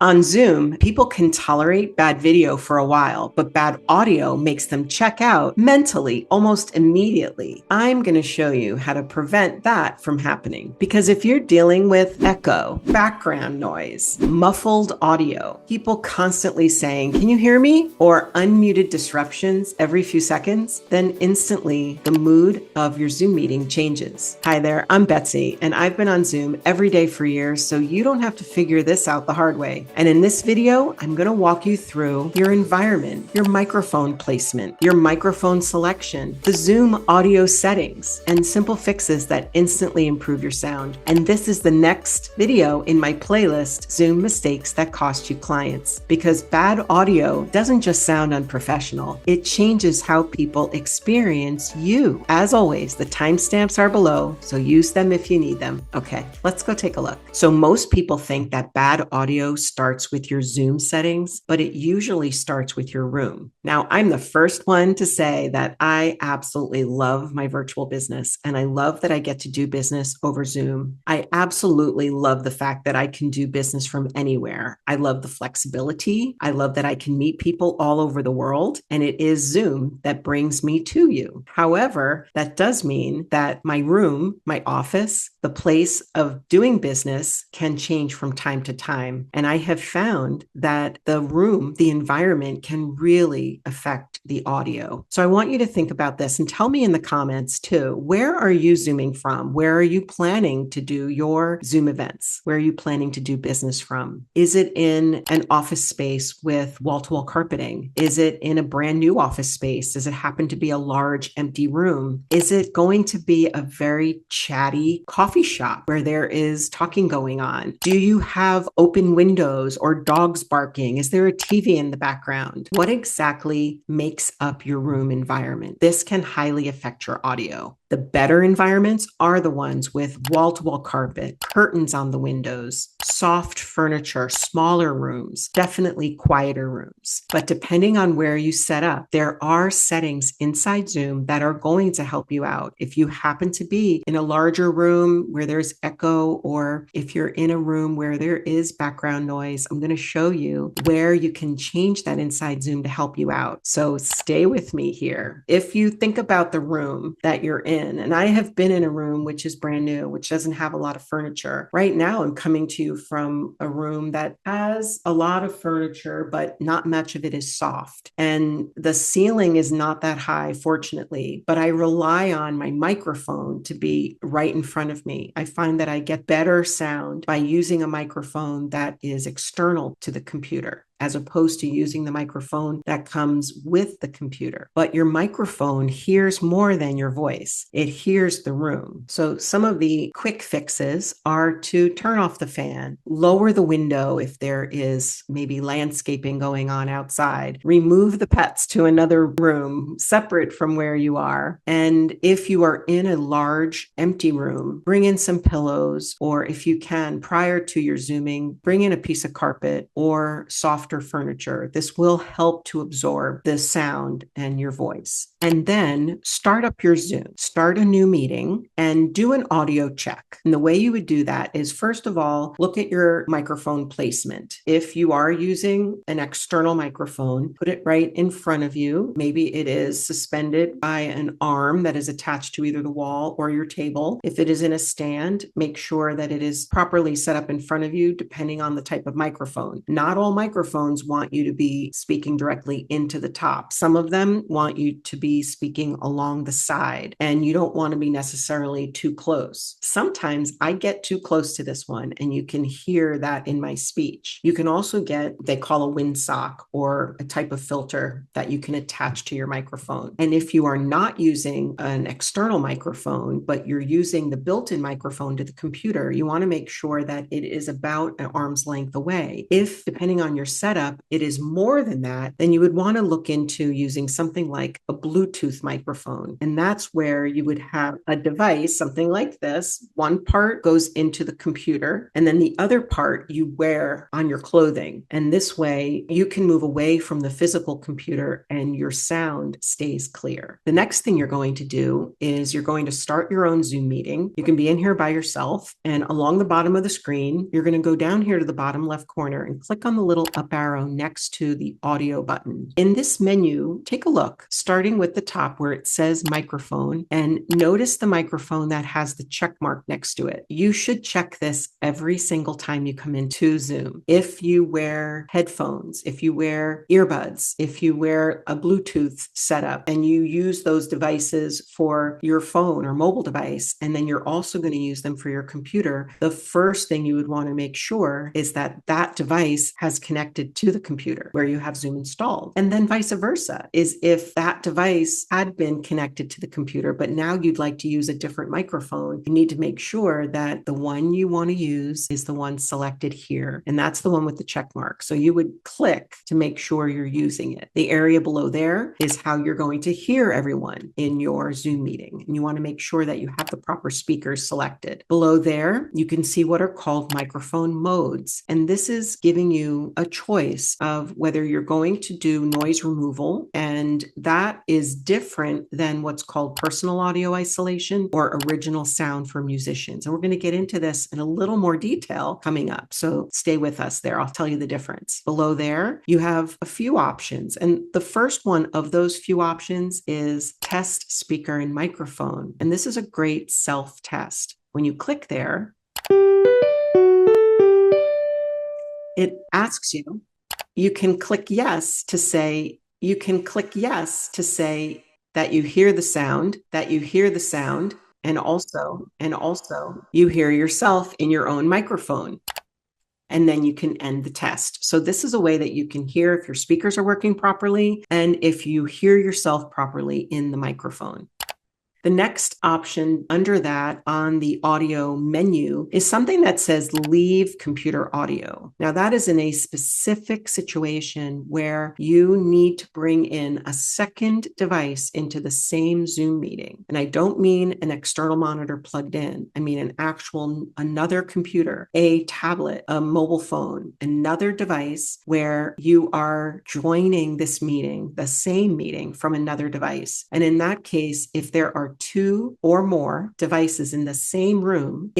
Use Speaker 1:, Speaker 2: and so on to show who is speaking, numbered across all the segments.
Speaker 1: On Zoom, people can tolerate bad video for a while, but bad audio makes them check out mentally almost immediately. I'm going to show you how to prevent that from happening. Because if you're dealing with echo, background noise, muffled audio, people constantly saying, "Can you hear me?" or unmuted disruptions every few seconds, then instantly the mood of your Zoom meeting changes. Hi there, I'm Betsy, and I've been on Zoom every day for years, so you don't have to figure this out the hard way. And in this video, I'm going to walk you through your environment, your microphone placement, your microphone selection, the Zoom audio settings, and simple fixes that instantly improve your sound. And this is the next video in my playlist, Zoom Mistakes That Cost You Clients. Because bad audio doesn't just sound unprofessional, it changes how people experience you. As always, the timestamps are below, so use them if you need them. Okay, let's go take a look. So most people think that bad audio starts with your Zoom settings, but it usually starts with your room. Now, I'm the first one to say that I absolutely love my virtual business, and I love that I get to do business over Zoom. I absolutely love the fact that I can do business from anywhere. I love the flexibility. I love that I can meet people all over the world, and it is Zoom that brings me to you. However, that does mean that my room, my office, the place of doing business can change from time to time. And I have found that the room, the environment can really affect the audio. So I want you to think about this and tell me in the comments too, where are you Zooming from? Where are you planning to do your Zoom events? Where are you planning to do business from? Is it in an office space with wall-to-wall carpeting? Is it in a brand new office space? Does it happen to be a large empty room? Is it going to be a very chatty coffee shop where there is talking going on? Do you have open windows or dogs barking? Is there a TV in the background? What exactly makes up your room environment? This can highly affect your audio. The better environments are the ones with wall-to-wall carpet, curtains on the windows, soft furniture, smaller rooms, definitely quieter rooms. But depending on where you set up, there are settings inside Zoom that are going to help you out. If you happen to be in a larger room where there's echo, or if you're in a room where there is background noise, I'm going to show you where you can change that inside Zoom to help you out. So stay with me here. If you think about the room that you're in, and I have been in a room which is brand new, which doesn't have a lot of furniture. Right now, I'm coming to you from a room that has a lot of furniture, but not much of it is soft. And the ceiling is not that high, fortunately, but I rely on my microphone to be right in front of me. I find that I get better sound by using a microphone that is external to the computer, as opposed to using the microphone that comes with the computer. But your microphone hears more than your voice. It hears the room. So some of the quick fixes are to turn off the fan, lower the window if there is maybe landscaping going on outside, remove the pets to another room separate from where you are. And if you are in a large empty room, bring in some pillows, or if you can, prior to your Zooming, bring in a piece of carpet or softer furniture. This will help to absorb the sound and your voice. And then start up your Zoom, start a new meeting, and do an audio check. And the way you would do that is, first of all, look at your microphone placement. If you are using an external microphone, put it right in front of you. Maybe it is suspended by an arm that is attached to either the wall or your table. If it is in a stand, make sure that it is properly set up in front of you, depending on the type of microphone. Not all microphones want you to be speaking directly into the top. Some of them want you to be speaking along the side, and you don't want to be necessarily too close. Sometimes I get too close to this one, and you can hear that in my speech. You can also get, they call a windsock, or a type of filter that you can attach to your microphone. And if you are not using an external microphone, but you're using the built-in microphone to the computer, you want to make sure that it is about an arm's length away. If, depending on your setup, setup, it is more than that, then you would want to look into using something like a Bluetooth microphone. And that's where you would have a device, something like this. One part goes into the computer, and then the other part you wear on your clothing. And this way you can move away from the physical computer and your sound stays clear. The next thing you're going to do is you're going to start your own Zoom meeting. You can be in here by yourself, and along the bottom of the screen, you're going to go down here to the bottom left corner and click on the little up arrow next to the audio button. In this menu, take a look, starting with the top where it says microphone, and notice the microphone that has the check mark next to it. You should check this every single time you come into Zoom. If you wear headphones, if you wear earbuds, if you wear a Bluetooth setup and you use those devices for your phone or mobile device, and then you're also going to use them for your computer, the first thing you would want to make sure is that that device has connected to the computer where you have Zoom installed. And then vice versa, is if that device had been connected to the computer, but now you'd like to use a different microphone, you need to make sure that the one you want to use is the one selected here. And that's the one with the check mark. So you would click to make sure you're using it. The area below there is how you're going to hear everyone in your Zoom meeting. And you want to make sure that you have the proper speakers selected. Below there, you can see what are called microphone modes. And this is giving you a choice of whether you're going to do noise removal, and that is different than what's called personal audio isolation or original sound for musicians. And we're going to get into this in a little more detail coming up. So stay with us there. I'll tell you the difference. Below there, you have a few options. And the first one of those few options is test speaker and microphone. And this is a great self-test. When you click there, it asks you, you can click yes to say that you hear the sound, and also you hear yourself in your own microphone. And then you can end the test. So this is a way that you can hear if your speakers are working properly and if you hear yourself properly in the microphone. The next option under that on the audio menu is something that says leave computer audio. Now that is in a specific situation where you need to bring in a second device into the same Zoom meeting. And I don't mean an external monitor plugged in. I mean another computer, a tablet, a mobile phone, another device where you are joining this meeting, the same meeting from another device. And in that case, if there are two or more devices in the same room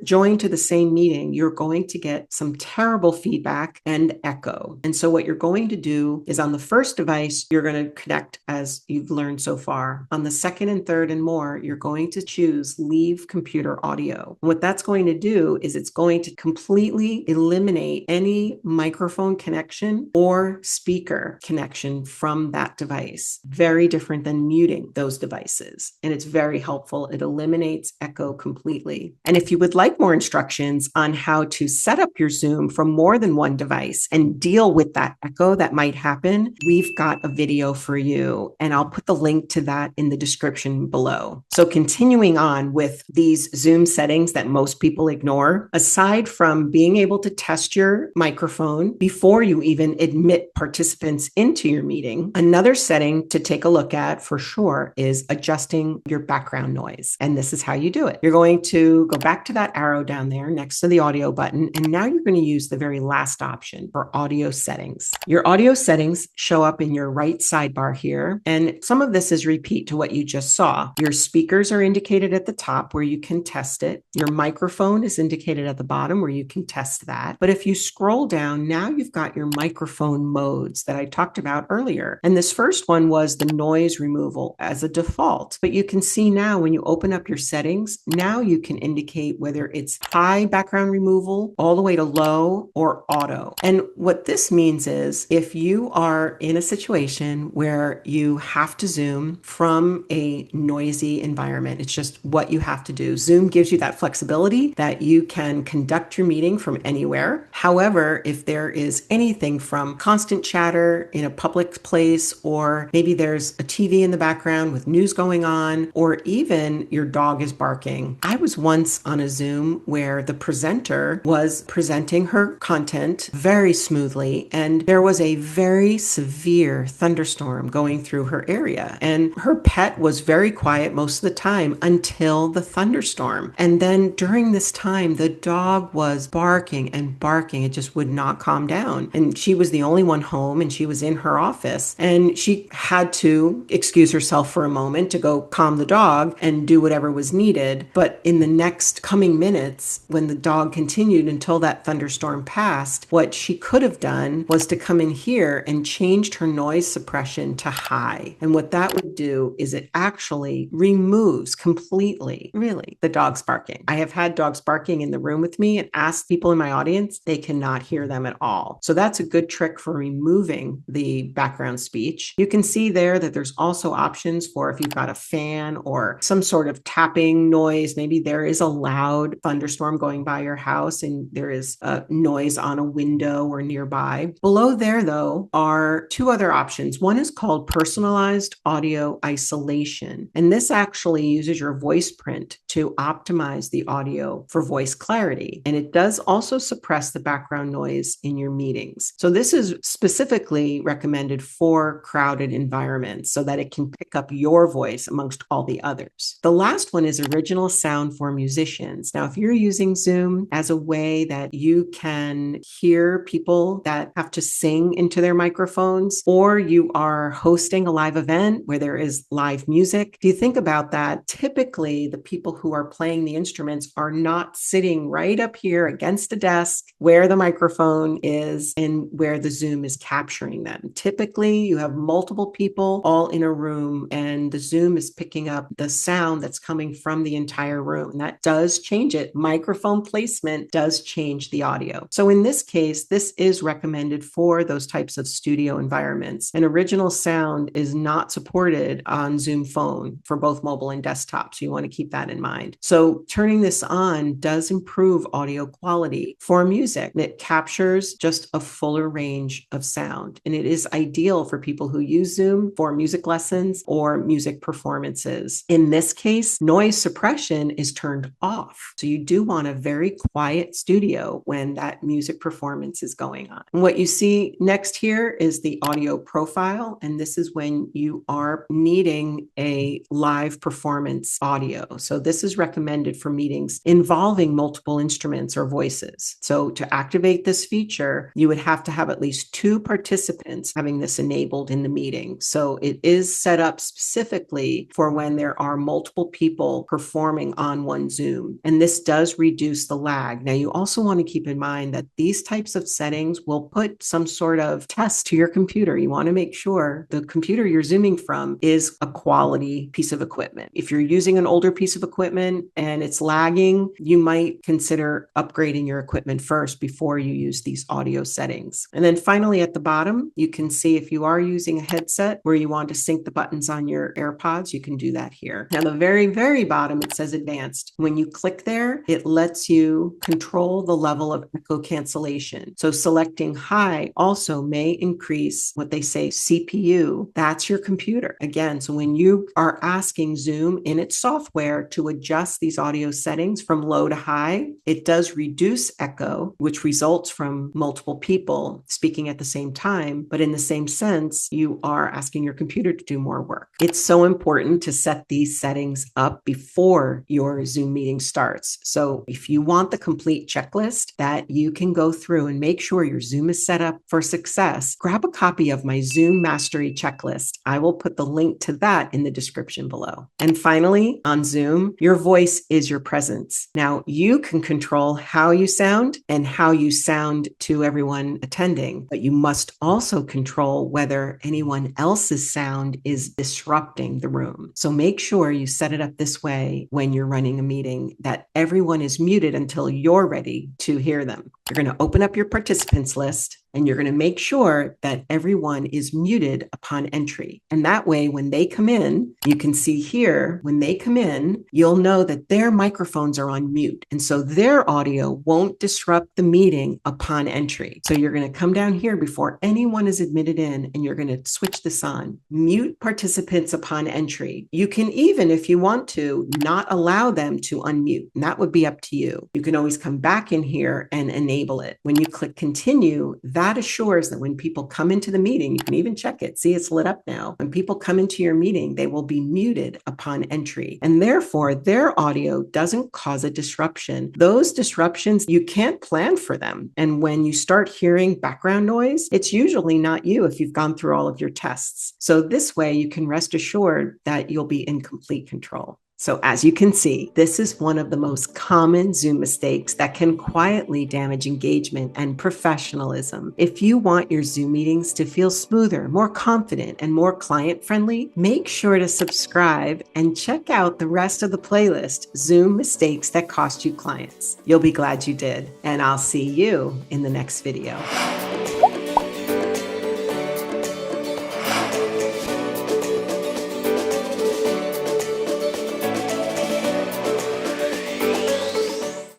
Speaker 1: joined to the same meeting, you're going to get some terrible feedback and echo. And so what you're going to do is on the first device, you're going to connect as you've learned so far. On the second and third and more, you're going to choose leave computer audio. And what that's going to do is it's going to completely eliminate any microphone connection or speaker connection from that device. Very different than muting those devices. And it's very helpful. It eliminates echo completely. And if you would like more instructions on how to set up your Zoom from more than one device and deal with that echo that might happen, we've got a video for you. And I'll put the link to that in the description below. So continuing on with these Zoom settings that most people ignore, aside from being able to test your microphone before you even admit participants into your meeting, another setting to take a look at for sure is adjusting your background noise. And this is how you do it. You're going to go back to that arrow down there next to the audio button. And now you're going to use the very last option for audio settings. Your audio settings show up in your right sidebar here. And some of this is repeat to what you just saw. Your speakers are indicated at the top where you can test it. Your microphone is indicated at the bottom where you can test that. But if you scroll down, now you've got your microphone modes that I talked about earlier. And this first one was the noise removal as a default. But you can see now when you open up your settings, now you can indicate whether it's high background removal all the way to low or auto. And what this means is if you are in a situation where you have to Zoom from a noisy environment, it's just what you have to do. Zoom gives you that flexibility that you can conduct your meeting from anywhere. However, if there is anything from constant chatter in a public place, or maybe there's a TV in the background with news going on, fan, or even your dog is barking. I was once on a Zoom where the presenter was presenting her content very smoothly, and there was a very severe thunderstorm going through her area. And her pet was very quiet most of the time until the thunderstorm. And then during this time, the dog was barking and barking. It just would not calm down. And she was the only one home, and she was in her office, and she had to excuse herself for a moment to go calm the dog and do whatever was needed. But in the next coming minutes, when the dog continued until that thunderstorm passed, what she could have done was to come in here and changed her noise suppression to high. And what that would do is it actually removes completely, really, the dog's barking. I have had dogs barking in the room with me and asked people in my audience, they cannot hear them at all. So that's a good trick for removing the background speech. You can see there that there's also options for if you've got a fan or some sort of tapping noise. Maybe there is a loud thunderstorm going by your house and there is a noise on a window or nearby. Below there, though, are two other options. One is called personalized audio isolation. And this actually uses your voice print to optimize the audio for voice clarity. And it does also suppress the background noise in your meetings. So this is specifically recommended for crowded environments so that it can pick up your voice amongst all the others. The last one is original sound for musicians. Now, if you're using Zoom as a way that you can hear people that have to sing into their microphones, or you are hosting a live event where there is live music, if you think about that, typically the people who are playing the instruments are not sitting right up here against a desk where the microphone is and where the Zoom is capturing them. Typically, you have multiple people all in a room, and the Zoom is picking up the sound that's coming from the entire room. And that does change it. Microphone placement does change the audio. So in this case, this is recommended for those types of studio environments. And original sound is not supported on Zoom Phone for both mobile and desktop. So you want to keep that in mind. So turning this on does improve audio quality for music. It captures just a fuller range of sound. And it is ideal for people who use Zoom for music lessons or music performances. In this case, noise suppression is turned off. So you do want a very quiet studio when that music performance is going on. And what you see next here is the audio profile. And this is when you are needing a live performance audio. So this is recommended for meetings involving multiple instruments or voices. So to activate this feature, you would have to have at least two participants having this enabled in the meeting. So it is set up specifically for when there are multiple people performing on one Zoom. And this does reduce the lag. Now, you also want to keep in mind that these types of settings will put some sort of test to your computer. You want to make sure the computer you're Zooming from is a quality piece of equipment. If you're using an older piece of equipment and it's lagging, you might consider upgrading your equipment first before you use these audio settings. And then finally at the bottom, you can see if you are using a headset where you want to sync the buttons on your AirPods, you can do that here. Now, the very, very bottom, it says advanced. When you click there, it lets you control the level of echo cancellation. So selecting high also may increase what they say CPU. That's your computer. Again, so when you are asking Zoom in its software to adjust these audio settings from low to high, it does reduce echo, which results from multiple people speaking at the same time. But in the same sense, you are asking your computer to do more work. It's so important to set these settings up before your Zoom meeting starts. So if you want the complete checklist that you can go through and make sure your Zoom is set up for success, grab a copy of my Zoom Mastery Checklist. I will put the link to that in the description below. And finally, on Zoom, your voice is your presence. Now, you can control how you sound and how you sound to everyone attending, but you must also control whether anyone else's sound is disrupting the room. So make sure you set it up this way when you're running a meeting that everyone is muted until you're ready to hear them. You're going to open up your participants list. And you're going to make sure that everyone is muted upon entry. And that way, when they come in, you can see here, when they come in, you'll know that their microphones are on mute. And so their audio won't disrupt the meeting upon entry. So you're going to come down here before anyone is admitted in, and you're going to switch this on. Mute participants upon entry. You can even, if you want to, not allow them to unmute. And that would be up to you. You can always come back in here and enable it. When you click continue, that assures that when people come into the meeting, you can even check it. See, it's lit up now. When people come into your meeting, they will be muted upon entry. And therefore, their audio doesn't cause a disruption. Those disruptions, you can't plan for them. And when you start hearing background noise, it's usually not you if you've gone through all of your tests. So this way, you can rest assured that you'll be in complete control. So as you can see, this is one of the most common Zoom mistakes that can quietly damage engagement and professionalism. If you want your Zoom meetings to feel smoother, more confident, and more client-friendly, make sure to subscribe and check out the rest of the playlist, Zoom Mistakes That Cost You Clients. You'll be glad you did, and I'll see you in the next video.